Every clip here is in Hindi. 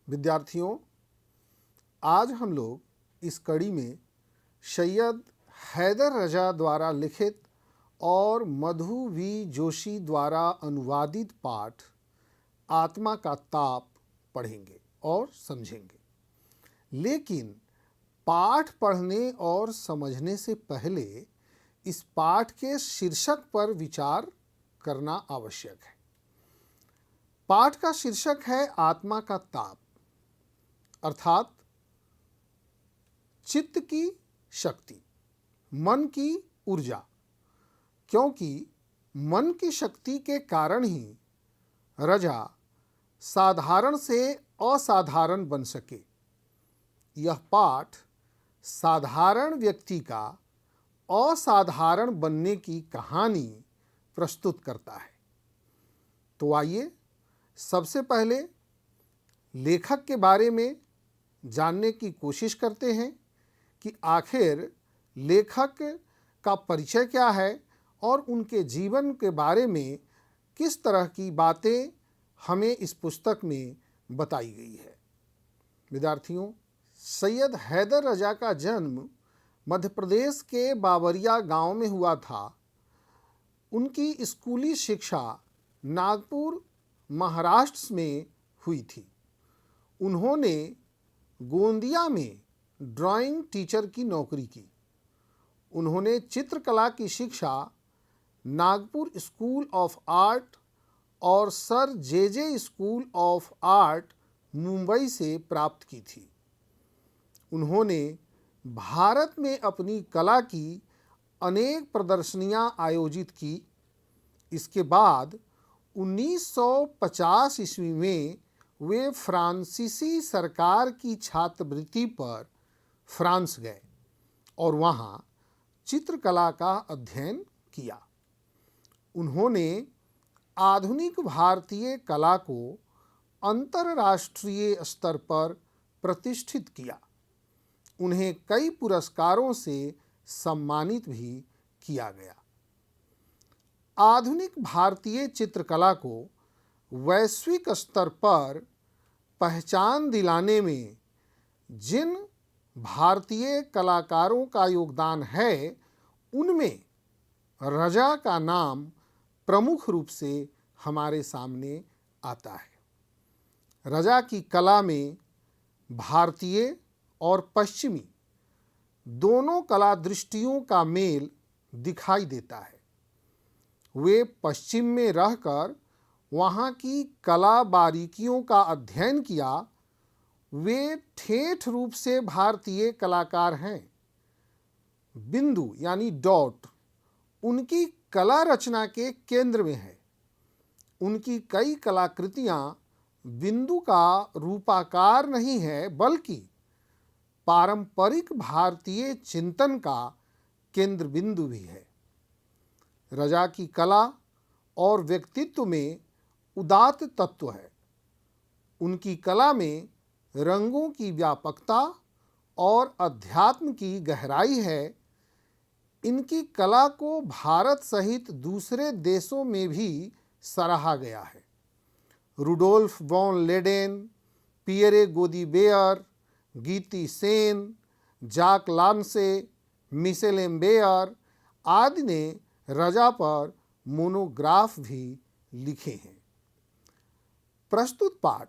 विद्यार्थियों, आज हम लोग इस कड़ी में सैयद हैदर रजा द्वारा लिखित और मधु वी जोशी द्वारा अनुवादित पाठ आत्मा का ताप पढ़ेंगे और समझेंगे। लेकिन पाठ पढ़ने और समझने से पहले इस पाठ के शीर्षक पर विचार करना आवश्यक है। पाठ का शीर्षक है आत्मा का ताप, अर्थात चित्त की शक्ति, मन की ऊर्जा। क्योंकि मन की शक्ति के कारण ही रजा साधारण से असाधारण बन सके। यह पाठ साधारण व्यक्ति का असाधारण बनने की कहानी प्रस्तुत करता है। तो आइए सबसे पहले लेखक के बारे में जानने की कोशिश करते हैं कि आखिर लेखक का परिचय क्या है और उनके जीवन के बारे में किस तरह की बातें हमें इस पुस्तक में बताई गई है। विद्यार्थियों, सैयद हैदर रजा का जन्म मध्य प्रदेश के बावरिया गांव में हुआ था। उनकी स्कूली शिक्षा नागपुर, महाराष्ट्र में हुई थी। उन्होंने गोंदिया में ड्राइंग टीचर की नौकरी की। उन्होंने चित्रकला की शिक्षा नागपुर स्कूल ऑफ आर्ट और sir J school of art Mumbai से प्राप्त की थी। उन्होंने भारत में अपनी कला की अनेक प्रदर्शनियां आयोजित की। इसके बाद 1950 ईस्वी में वे फ्रांसीसी सरकार की छात्रवृत्ति पर फ्रांस गए और वहाँ चित्रकला का अध्ययन किया। उन्होंने आधुनिक भारतीय कला को अंतर्राष्ट्रीय स्तर पर प्रतिष्ठित किया। उन्हें कई पुरस्कारों से सम्मानित भी किया गया। आधुनिक भारतीय चित्रकला को वैश्विक स्तर पर पहचान दिलाने में जिन भारतीय कलाकारों का योगदान है, उनमें रजा का नाम प्रमुख रूप से हमारे सामने आता है। रजा की कला में भारतीय और पश्चिमी दोनों कला दृष्टियों का मेल दिखाई देता है। वे पश्चिम में रहकर वहाँ की कला बारीकियों का अध्ययन किया। वे ठेठ रूप से भारतीय कलाकार हैं। बिंदु यानी डॉट उनकी कला रचना के केंद्र में है। उनकी कई कलाकृतियाँ बिंदु का रूपाकार नहीं है, बल्कि पारंपरिक भारतीय चिंतन का केंद्र बिंदु भी है। रजा की कला और व्यक्तित्व में उदात्त तत्व है। उनकी कला में रंगों की व्यापकता और अध्यात्म की गहराई है। इनकी कला को भारत सहित दूसरे देशों में भी सराहा गया है। Rudolf von Leyden, Pierre Gaudibert, Geeti Sen, Jacques लांसे, मिशेल एम्बेयर आदि ने रजा पर मोनोग्राफ भी लिखे हैं। प्रस्तुत पाठ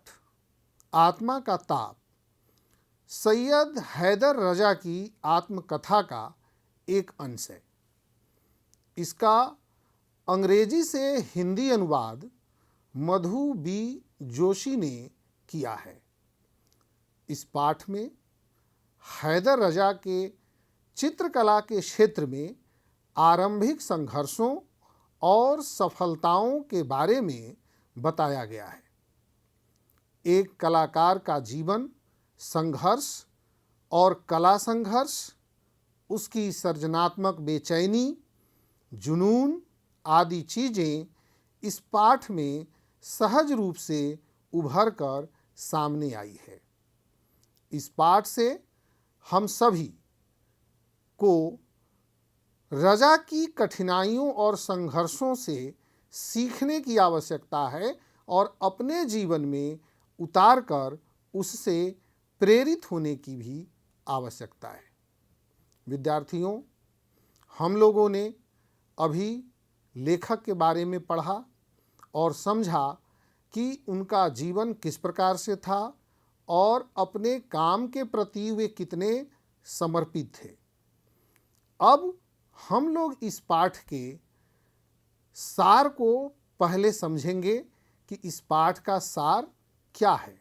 आत्मा का ताप सैयद हैदर रजा की आत्मकथा का एक अंश है। इसका अंग्रेजी से हिंदी अनुवाद मधु बी जोशी ने किया है। इस पाठ में हैदर रजा के चित्रकला के क्षेत्र में आरंभिक संघर्षों और सफलताओं के बारे में बताया गया है। एक कलाकार का जीवन, संघर्ष और कला संघर्ष, उसकी सृजनात्मक बेचैनी, जुनून आदि चीज़ें इस पाठ में सहज रूप से उभर कर सामने आई है। इस पाठ से हम सभी को रजा की कठिनाइयों और संघर्षों से सीखने की आवश्यकता है और अपने जीवन में उतार कर उससे प्रेरित होने की भी आवश्यकता है। विद्यार्थियों, हम लोगों ने अभी लेखक के बारे में पढ़ा और समझा कि उनका जीवन किस प्रकार से था और अपने काम के प्रति वे कितने समर्पित थे। अब हम लोग इस पाठ के सार को पहले समझेंगे कि इस पाठ का सार क्या है।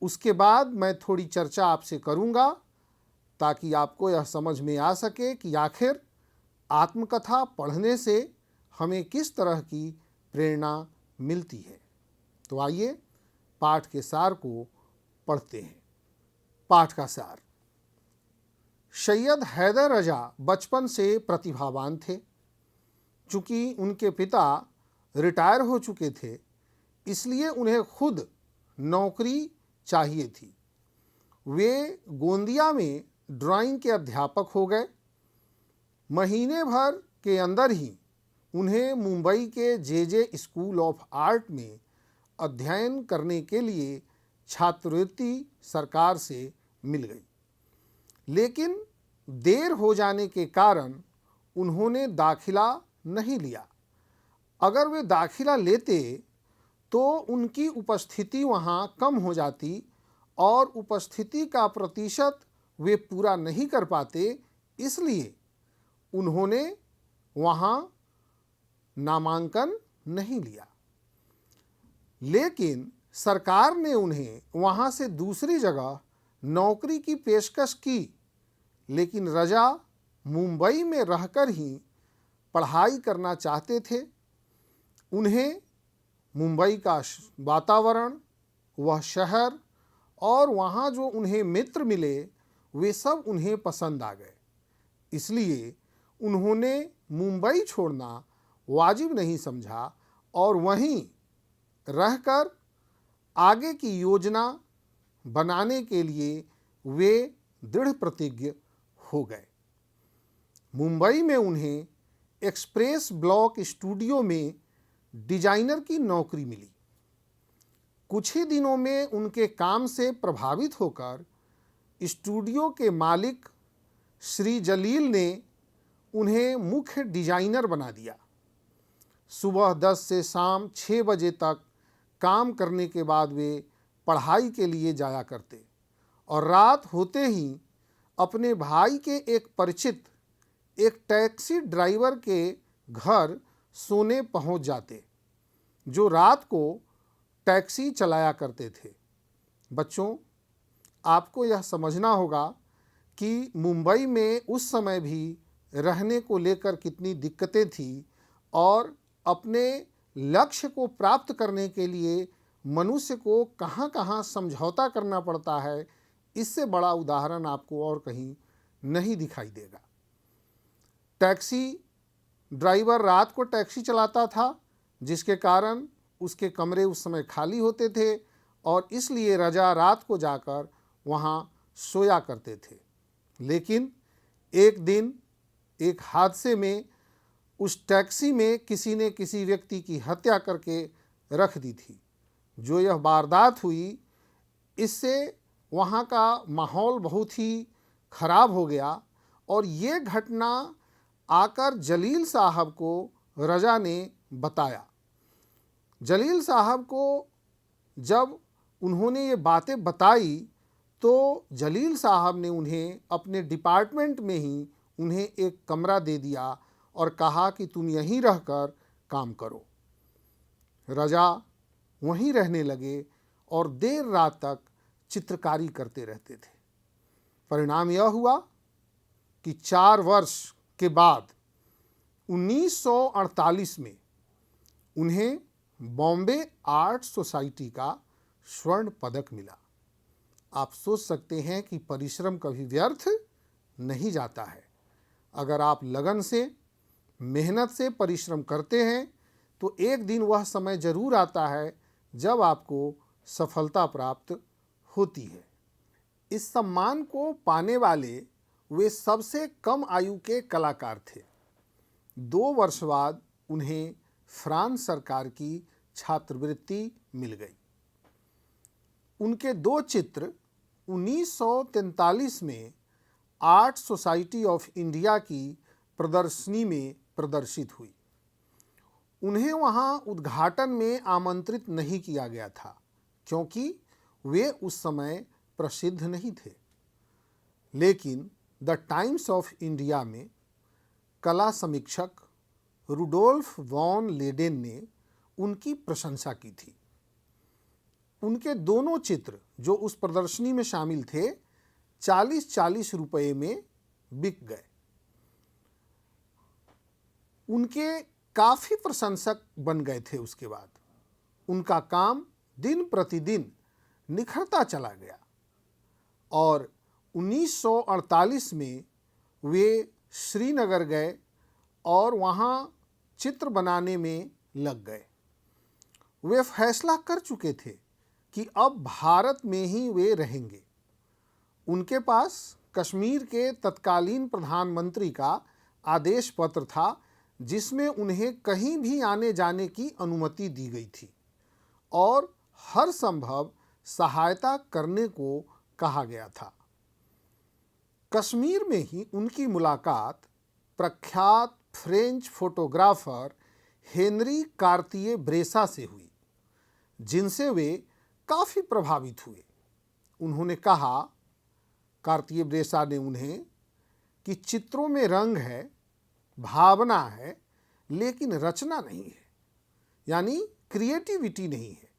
उसके बाद मैं थोड़ी चर्चा आपसे करूंगा ताकि आपको यह समझ में आ सके कि आखिर आत्मकथा पढ़ने से हमें किस तरह की प्रेरणा मिलती है। तो आइए पाठ के सार को पढ़ते हैं। पाठ का सार। सैयद हैदर रजा बचपन से प्रतिभावान थे। चूंकि उनके पिता रिटायर हो चुके थे, इसलिए उन्हें खुद नौकरी चाहिए थी। वे गोंदिया में ड्राइंग के अध्यापक हो गए। महीने भर के अंदर ही उन्हें मुंबई के जे स्कूल ऑफ आर्ट में अध्ययन करने के लिए छात्रवृत्ति सरकार से मिल गई, लेकिन देर हो जाने के कारण उन्होंने दाखिला नहीं लिया। अगर वे दाखिला लेते तो उनकी उपस्थिति वहाँ कम हो जाती और उपस्थिति का प्रतिशत वे पूरा नहीं कर पाते, इसलिए उन्होंने वहाँ नामांकन नहीं लिया। लेकिन सरकार ने उन्हें वहाँ से दूसरी जगह नौकरी की पेशकश की, लेकिन रजा मुंबई में रहकर ही पढ़ाई करना चाहते थे। उन्हें मुंबई का वातावरण, वह शहर और वहाँ जो उन्हें मित्र मिले, वे सब उन्हें पसंद आ गए। इसलिए उन्होंने मुंबई छोड़ना वाजिब नहीं समझा और वहीं रहकर आगे की योजना बनाने के लिए वे दृढ़ प्रतिज्ञ हो गए। मुंबई में उन्हें एक्सप्रेस ब्लॉक स्टूडियो में डिजाइनर की नौकरी मिली। कुछ ही दिनों में उनके काम से प्रभावित होकर स्टूडियो के मालिक श्री जलील ने उन्हें मुख्य डिजाइनर बना दिया। सुबह 10 से शाम 6 बजे तक काम करने के बाद वे पढ़ाई के लिए जाया करते और रात होते ही अपने भाई के एक परिचित एक टैक्सी ड्राइवर के घर सोने पहुंच जाते, जो रात को टैक्सी चलाया करते थे। बच्चों, आपको यह समझना होगा कि मुंबई में उस समय भी रहने को लेकर कितनी दिक्कतें थी और अपने लक्ष्य को प्राप्त करने के लिए मनुष्य को कहाँ कहाँ समझौता करना पड़ता है। इससे बड़ा उदाहरण आपको और कहीं नहीं दिखाई देगा। टैक्सी ड्राइवर रात को टैक्सी चलाता था, जिसके कारण उसके कमरे उस समय खाली होते थे और इसलिए रजा रात को जाकर वहाँ सोया करते थे। लेकिन एक दिन एक हादसे में उस टैक्सी में किसी ने किसी व्यक्ति की हत्या करके रख दी थी। जो यह वारदात हुई, इससे वहाँ का माहौल बहुत ही खराब हो गया और ये घटना आकर जलील साहब को रजा ने बताया। जलील साहब को जब उन्होंने ये बातें बताई तो जलील साहब ने उन्हें अपने डिपार्टमेंट में ही उन्हें एक कमरा दे दिया और कहा कि तुम यहीं रहकर काम करो। रजा वहीं रहने लगे और देर रात तक चित्रकारी करते रहते थे। परिणाम यह हुआ कि 4 वर्ष के बाद 1948 में उन्हें बॉम्बे आर्ट सोसाइटी का स्वर्ण पदक मिला। आप सोच सकते हैं कि परिश्रम कभी व्यर्थ नहीं जाता है। अगर आप लगन से, मेहनत से परिश्रम करते हैं तो एक दिन वह समय जरूर आता है जब आपको सफलता प्राप्त होती है। इस सम्मान को पाने वाले वे सबसे कम आयु के कलाकार थे। 2 वर्ष बाद उन्हें फ्रांस सरकार की छात्रवृत्ति मिल गई। उनके दो चित्र 1943 में आर्ट सोसाइटी ऑफ इंडिया की प्रदर्शनी में प्रदर्शित हुई। उन्हें वहां उद्घाटन में आमंत्रित नहीं किया गया था क्योंकि वे उस समय प्रसिद्ध नहीं थे, लेकिन द टाइम्स ऑफ इंडिया में कला समीक्षक रुडोल्फ वॉन लेडेन ने उनकी प्रशंसा की थी। उनके दोनों चित्र जो उस प्रदर्शनी में शामिल थे 40-40 रुपये में बिक गए। उनके काफ़ी प्रशंसक बन गए थे। उसके बाद उनका काम दिन प्रतिदिन निखरता चला गया और 1948 में वे श्रीनगर गए और वहाँ चित्र बनाने में लग गए। वे फैसला कर चुके थे कि अब भारत में ही वे रहेंगे। उनके पास कश्मीर के तत्कालीन प्रधानमंत्री का आदेश पत्र था जिसमें उन्हें कहीं भी आने जाने की अनुमति दी गई थी और हर संभव सहायता करने को कहा गया था। कश्मीर में ही उनकी मुलाकात प्रख्यात फ्रेंच फोटोग्राफर हेनरी कार्तिये ब्रेसा से हुई, जिनसे वे काफ़ी प्रभावित हुए। उन्होंने कहा, कार्तिये ब्रेसा ने उन्हें, कि चित्रों में रंग है, भावना है, लेकिन रचना नहीं है, यानी क्रिएटिविटी नहीं है।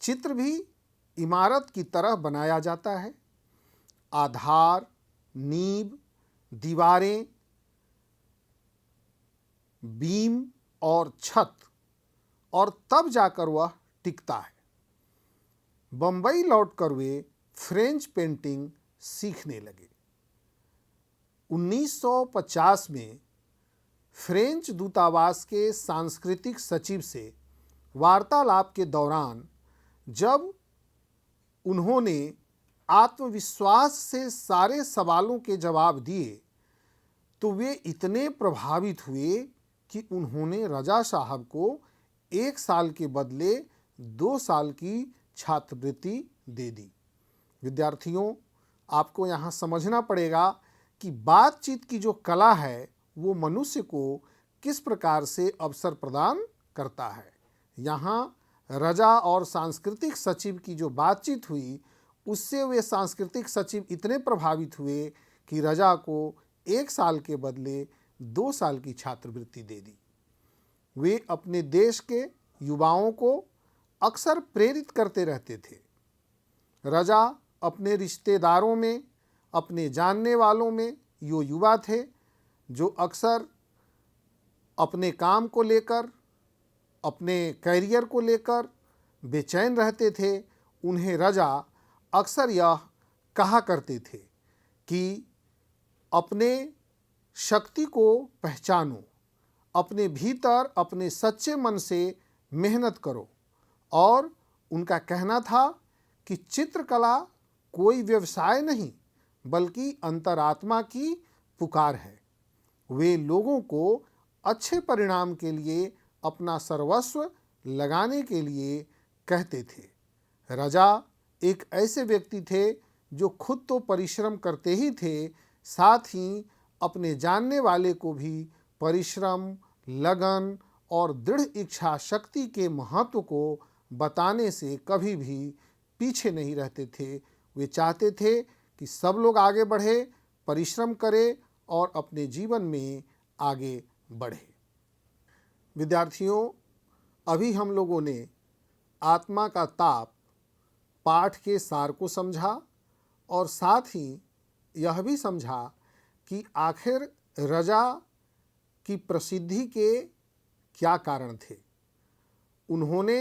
चित्र भी इमारत की तरह बनाया जाता है। आधार, नींव, दीवारें, बीम और छत, और तब जाकर वह टिकता है। बंबई लौटकर वे फ्रेंच पेंटिंग सीखने लगे। 1950 में फ्रेंच दूतावास के सांस्कृतिक सचिव से वार्तालाप के दौरान जब उन्होंने आत्मविश्वास से सारे सवालों के जवाब दिए तो वे इतने प्रभावित हुए कि उन्होंने रजा साहब को 1 साल के बदले 2 साल की छात्रवृत्ति दे दी। विद्यार्थियों, आपको यहाँ समझना पड़ेगा कि बातचीत की जो कला है वो मनुष्य को किस प्रकार से अवसर प्रदान करता है। यहाँ रजा और सांस्कृतिक सचिव की जो बातचीत हुई उससे वे सांस्कृतिक सचिव इतने प्रभावित हुए कि रजा को 1 साल के बदले 2 साल की छात्रवृत्ति दे दी। वे अपने देश के युवाओं को अक्सर प्रेरित करते रहते थे। रजा अपने रिश्तेदारों में, अपने जानने वालों में यो युवा थे जो अक्सर अपने काम को लेकर, अपने कैरियर को लेकर बेचैन रहते थे। उन्हें रजा अक्सर यह कहा करते थे कि अपने शक्ति को पहचानो, अपने भीतर अपने सच्चे मन से मेहनत करो। और उनका कहना था कि चित्रकला कोई व्यवसाय नहीं बल्कि अंतरात्मा की पुकार है। वे लोगों को अच्छे परिणाम के लिए अपना सर्वस्व लगाने के लिए कहते थे। रजा एक ऐसे व्यक्ति थे जो खुद तो परिश्रम करते ही थे, साथ ही अपने जानने वाले को भी परिश्रम, लगन और दृढ़ इच्छा शक्ति के महत्व को बताने से कभी भी पीछे नहीं रहते थे। वे चाहते थे कि सब लोग आगे बढ़े, परिश्रम करें और अपने जीवन में आगे बढ़े। विद्यार्थियों, अभी हम लोगों ने आत्मा का ताप पाठ के सार को समझा और साथ ही यह भी समझा कि आखिर रजा की प्रसिद्धि के क्या कारण थे। उन्होंने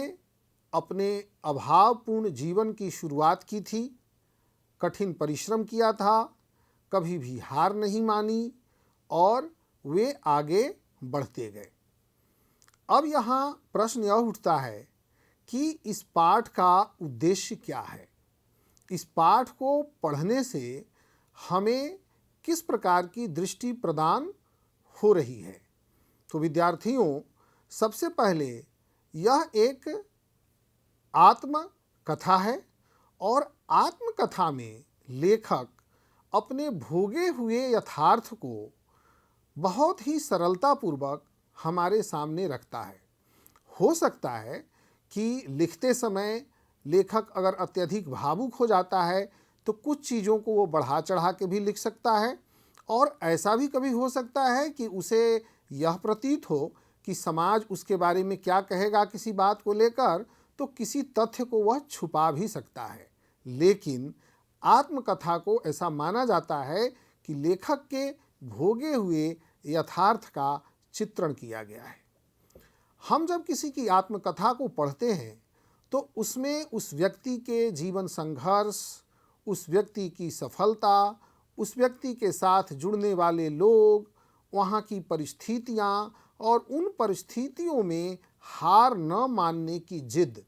अपने अभावपूर्ण जीवन की शुरुआत की थी, कठिन परिश्रम किया था, कभी भी हार नहीं मानी और वे आगे बढ़ते गए। अब यहाँ प्रश्न यह उठता है कि इस पाठ का उद्देश्य क्या है। इस पाठ को पढ़ने से हमें किस प्रकार की दृष्टि प्रदान हो रही है। तो विद्यार्थियों, सबसे पहले यह एक आत्म कथा है और आत्मकथा में लेखक अपने भोगे हुए यथार्थ को बहुत ही सरलतापूर्वक हमारे सामने रखता है। हो सकता है कि लिखते समय लेखक अगर अत्यधिक भावुक हो जाता है तो कुछ चीज़ों को वो बढ़ा चढ़ा के भी लिख सकता है, और ऐसा भी कभी हो सकता है कि उसे यह प्रतीत हो कि समाज उसके बारे में क्या कहेगा किसी बात को लेकर, तो किसी तथ्य को वह छुपा भी सकता है। लेकिन आत्मकथा को ऐसा माना जाता है कि लेखक के भोगे हुए यथार्थ का चित्रण किया गया है। हम जब किसी की आत्मकथा को पढ़ते हैं तो उसमें उस व्यक्ति के जीवन संघर्ष, उस व्यक्ति की सफलता, उस व्यक्ति के साथ जुड़ने वाले लोग, वहाँ की परिस्थितियाँ और उन परिस्थितियों में हार न मानने की जिद,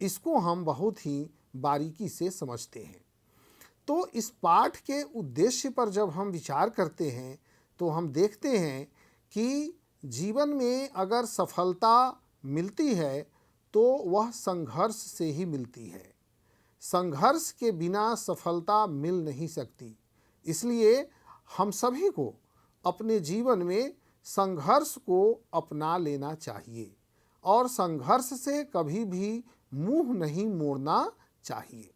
इसको हम बहुत ही बारीकी से समझते हैं। तो इस पाठ के उद्देश्य पर जब हम विचार करते हैं तो हम देखते हैं कि जीवन में अगर सफलता मिलती है तो वह संघर्ष से ही मिलती है। संघर्ष के बिना सफलता मिल नहीं सकती। इसलिए हम सभी को अपने जीवन में संघर्ष को अपना लेना चाहिए और संघर्ष से कभी भी मुंह नहीं मोड़ना चाहिए।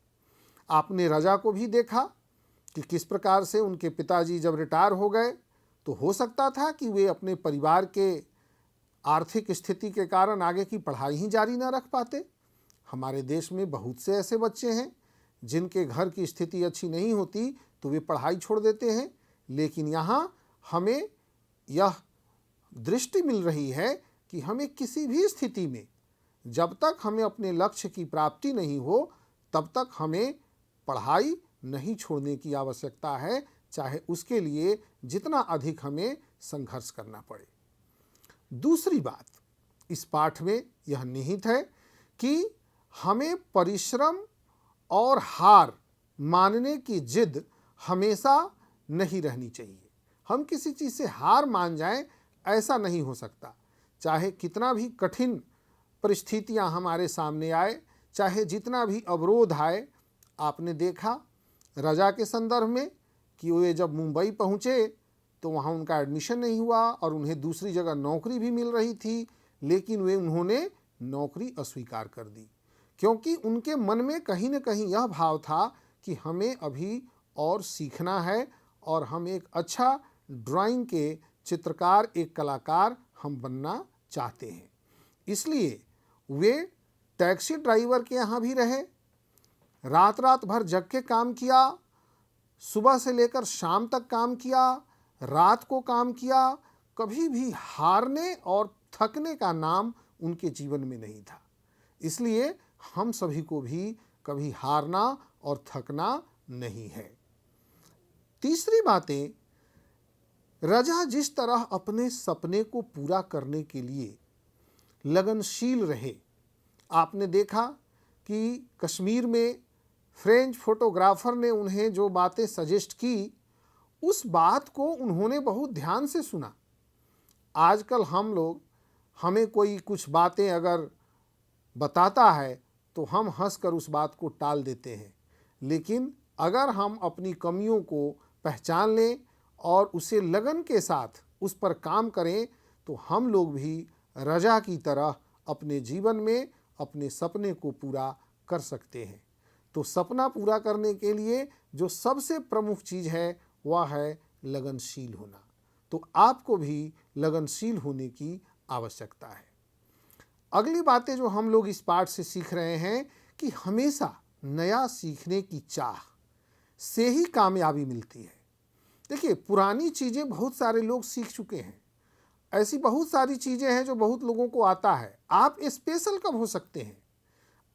आपने रजा को भी देखा कि किस प्रकार से उनके पिताजी जब रिटायर हो गए तो हो सकता था कि वे अपने परिवार के आर्थिक स्थिति के कारण आगे की पढ़ाई ही जारी न रख पाते। हमारे देश में बहुत से ऐसे बच्चे हैं जिनके घर की स्थिति अच्छी नहीं होती तो वे पढ़ाई छोड़ देते हैं। लेकिन यहाँ हमें यह दृष्टि मिल रही है कि हमें किसी भी स्थिति में जब तक हमें अपने लक्ष्य की प्राप्ति नहीं हो तब तक हमें पढ़ाई नहीं छोड़ने की आवश्यकता है, चाहे उसके लिए जितना अधिक हमें संघर्ष करना पड़े। दूसरी बात इस पाठ में यह निहित है कि हमें परिश्रम और हार मानने की जिद हमेशा नहीं रहनी चाहिए। हम किसी चीज़ से हार मान जाएं, ऐसा नहीं हो सकता। चाहे कितना भी कठिन परिस्थितियां हमारे सामने आए, चाहे जितना भी अवरोध आए। आपने देखा रजा के संदर्भ में कि वे जब मुंबई पहुँचे तो वहाँ उनका एडमिशन नहीं हुआ और उन्हें दूसरी जगह नौकरी भी मिल रही थी, लेकिन उन्होंने नौकरी अस्वीकार कर दी क्योंकि उनके मन में कहीं न कहीं यह भाव था कि हमें अभी और सीखना है और हम एक अच्छा ड्राइंग के चित्रकार, एक कलाकार हम बनना चाहते हैं। इसलिए वे टैक्सी ड्राइवर के यहाँ भी रहे, रात रात भर जग के काम किया, सुबह से लेकर शाम तक काम किया, रात को काम किया। कभी भी हारने और थकने का नाम उनके जीवन में नहीं था। इसलिए हम सभी को भी कभी हारना और थकना नहीं है। तीसरी बातें, रजा जिस तरह अपने सपने को पूरा करने के लिए लगनशील रहे। आपने देखा कि कश्मीर में फ्रेंच फोटोग्राफर ने उन्हें जो बातें सजेस्ट की, उस बात को उन्होंने बहुत ध्यान से सुना। आजकल हम लोग, हमें कोई कुछ बातें अगर बताता है तो हम हंसकर उस बात को टाल देते हैं, लेकिन अगर हम अपनी कमियों को पहचान लें और उसे लगन के साथ उस पर काम करें तो हम लोग भी रजा की तरह अपने जीवन में अपने सपने को पूरा कर सकते हैं। तो सपना पूरा करने के लिए जो सबसे प्रमुख चीज़ है वह है लगनशील होना। तो आपको भी लगनशील होने की आवश्यकता है। अगली बातें जो हम लोग इस पाठ से सीख रहे हैं कि हमेशा नया सीखने की चाह से ही कामयाबी मिलती है। देखिए, पुरानी चीज़ें बहुत सारे लोग सीख चुके हैं। ऐसी बहुत सारी चीज़ें हैं जो बहुत लोगों को आता है। आप स्पेशल कब हो सकते हैं?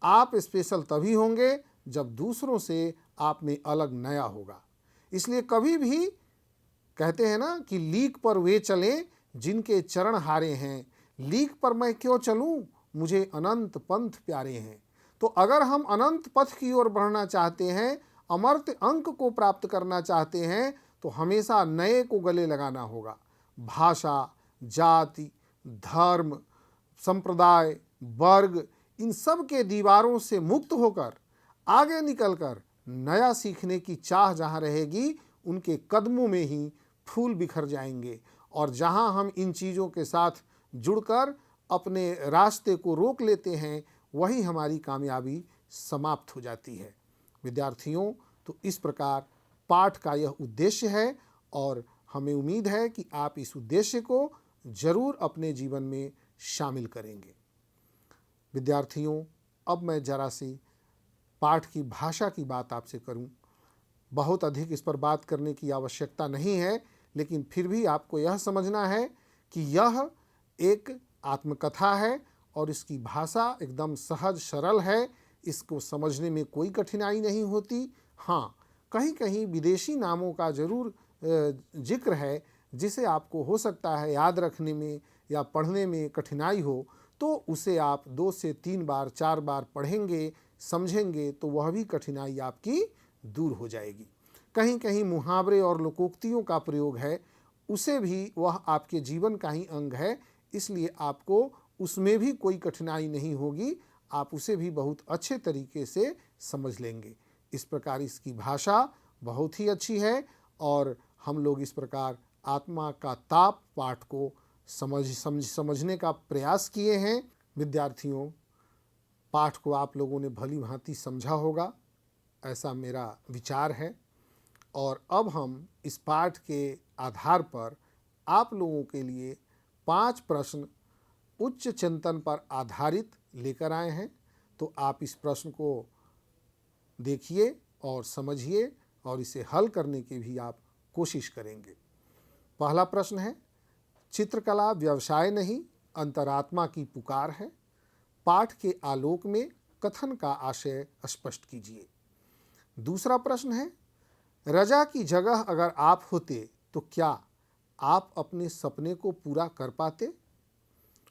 आप स्पेशल तभी होंगे जब दूसरों से आप में अलग नया होगा। इसलिए कभी भी कहते हैं ना कि लीक पर वे चलें जिनके चरण हारे हैं, लीक पर मैं क्यों चलूं, मुझे अनंत पंथ प्यारे हैं। तो अगर हम अनंत पथ की ओर बढ़ना चाहते हैं, अमर्त्य अंक को प्राप्त करना चाहते हैं, तो हमेशा नए को गले लगाना होगा। भाषा, जाति, धर्म, संप्रदाय, वर्ग, इन सब के दीवारों से मुक्त होकर आगे निकलकर नया सीखने की चाह जहाँ रहेगी, उनके कदमों में ही फूल बिखर जाएंगे। और जहाँ हम इन चीज़ों के साथ जुड़कर अपने रास्ते को रोक लेते हैं, वही हमारी कामयाबी समाप्त हो जाती है। विद्यार्थियों, तो इस प्रकार पाठ का यह उद्देश्य है और हमें उम्मीद है कि आप इस उद्देश्य को जरूर अपने जीवन में शामिल करेंगे। विद्यार्थियों, अब मैं जरा सी पाठ की भाषा की बात आपसे करूं। बहुत अधिक इस पर बात करने की आवश्यकता नहीं है, लेकिन फिर भी आपको यह समझना है कि यह एक आत्मकथा है और इसकी भाषा एकदम सहज सरल है। इसको समझने में कोई कठिनाई नहीं होती। हाँ, कहीं कहीं विदेशी नामों का जरूर जिक्र है, जिसे आपको हो सकता है याद रखने में या पढ़ने में कठिनाई हो, तो उसे आप 2 से 3 बार 4 बार पढ़ेंगे, समझेंगे, तो वह भी कठिनाई आपकी दूर हो जाएगी। कहीं कहीं मुहावरे और लोकोक्तियों का प्रयोग है, उसे भी वह आपके जीवन का ही अंग है, इसलिए आपको उसमें भी कोई कठिनाई नहीं होगी। आप उसे भी बहुत अच्छे तरीके से समझ लेंगे। इस प्रकार इसकी भाषा बहुत ही अच्छी है और हम लोग इस प्रकार आत्मा का ताप पाठ को समझने का प्रयास किए हैं। विद्यार्थियों, पाठ को आप लोगों ने भली भांति समझा होगा, ऐसा मेरा विचार है। और अब हम इस पाठ के आधार पर आप लोगों के लिए 5 प्रश्न उच्च चिंतन पर आधारित लेकर आए हैं। तो आप इस प्रश्न को देखिए और समझिए और इसे हल करने की भी आप कोशिश करेंगे। पहला प्रश्न है, चित्रकला व्यवसाय नहीं, अंतरात्मा की पुकार है। पाठ के आलोक में कथन का आशय स्पष्ट कीजिए। दूसरा प्रश्न है, रजा की जगह अगर आप होते तो क्या आप अपने सपने को पूरा कर पाते?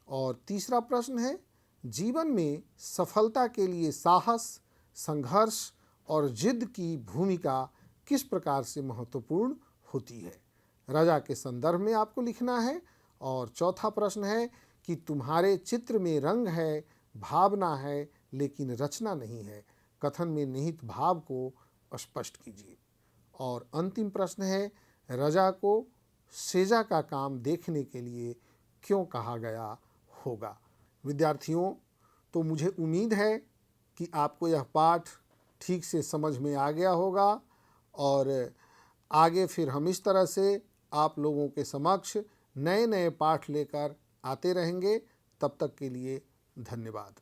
और तीसरा प्रश्न है, जीवन में सफलता के लिए साहस, संघर्ष और जिद की भूमिका किस प्रकार से महत्वपूर्ण होती है? रजा के संदर्भ में आपको लिखना है। और चौथा प्रश्न है कि तुम्हारे चित्र में रंग है, भावना है, लेकिन रचना नहीं है। कथन में निहित भाव को स्पष्ट कीजिए। और अंतिम प्रश्न है, रजा को सेजा का काम देखने के लिए क्यों कहा गया होगा? विद्यार्थियों, तो मुझे उम्मीद है कि आपको यह पाठ ठीक से समझ में आ गया होगा और आगे फिर हम इस तरह से आप लोगों के समक्ष नए नए पाठ लेकर आते रहेंगे। तब तक के लिए धन्यवाद।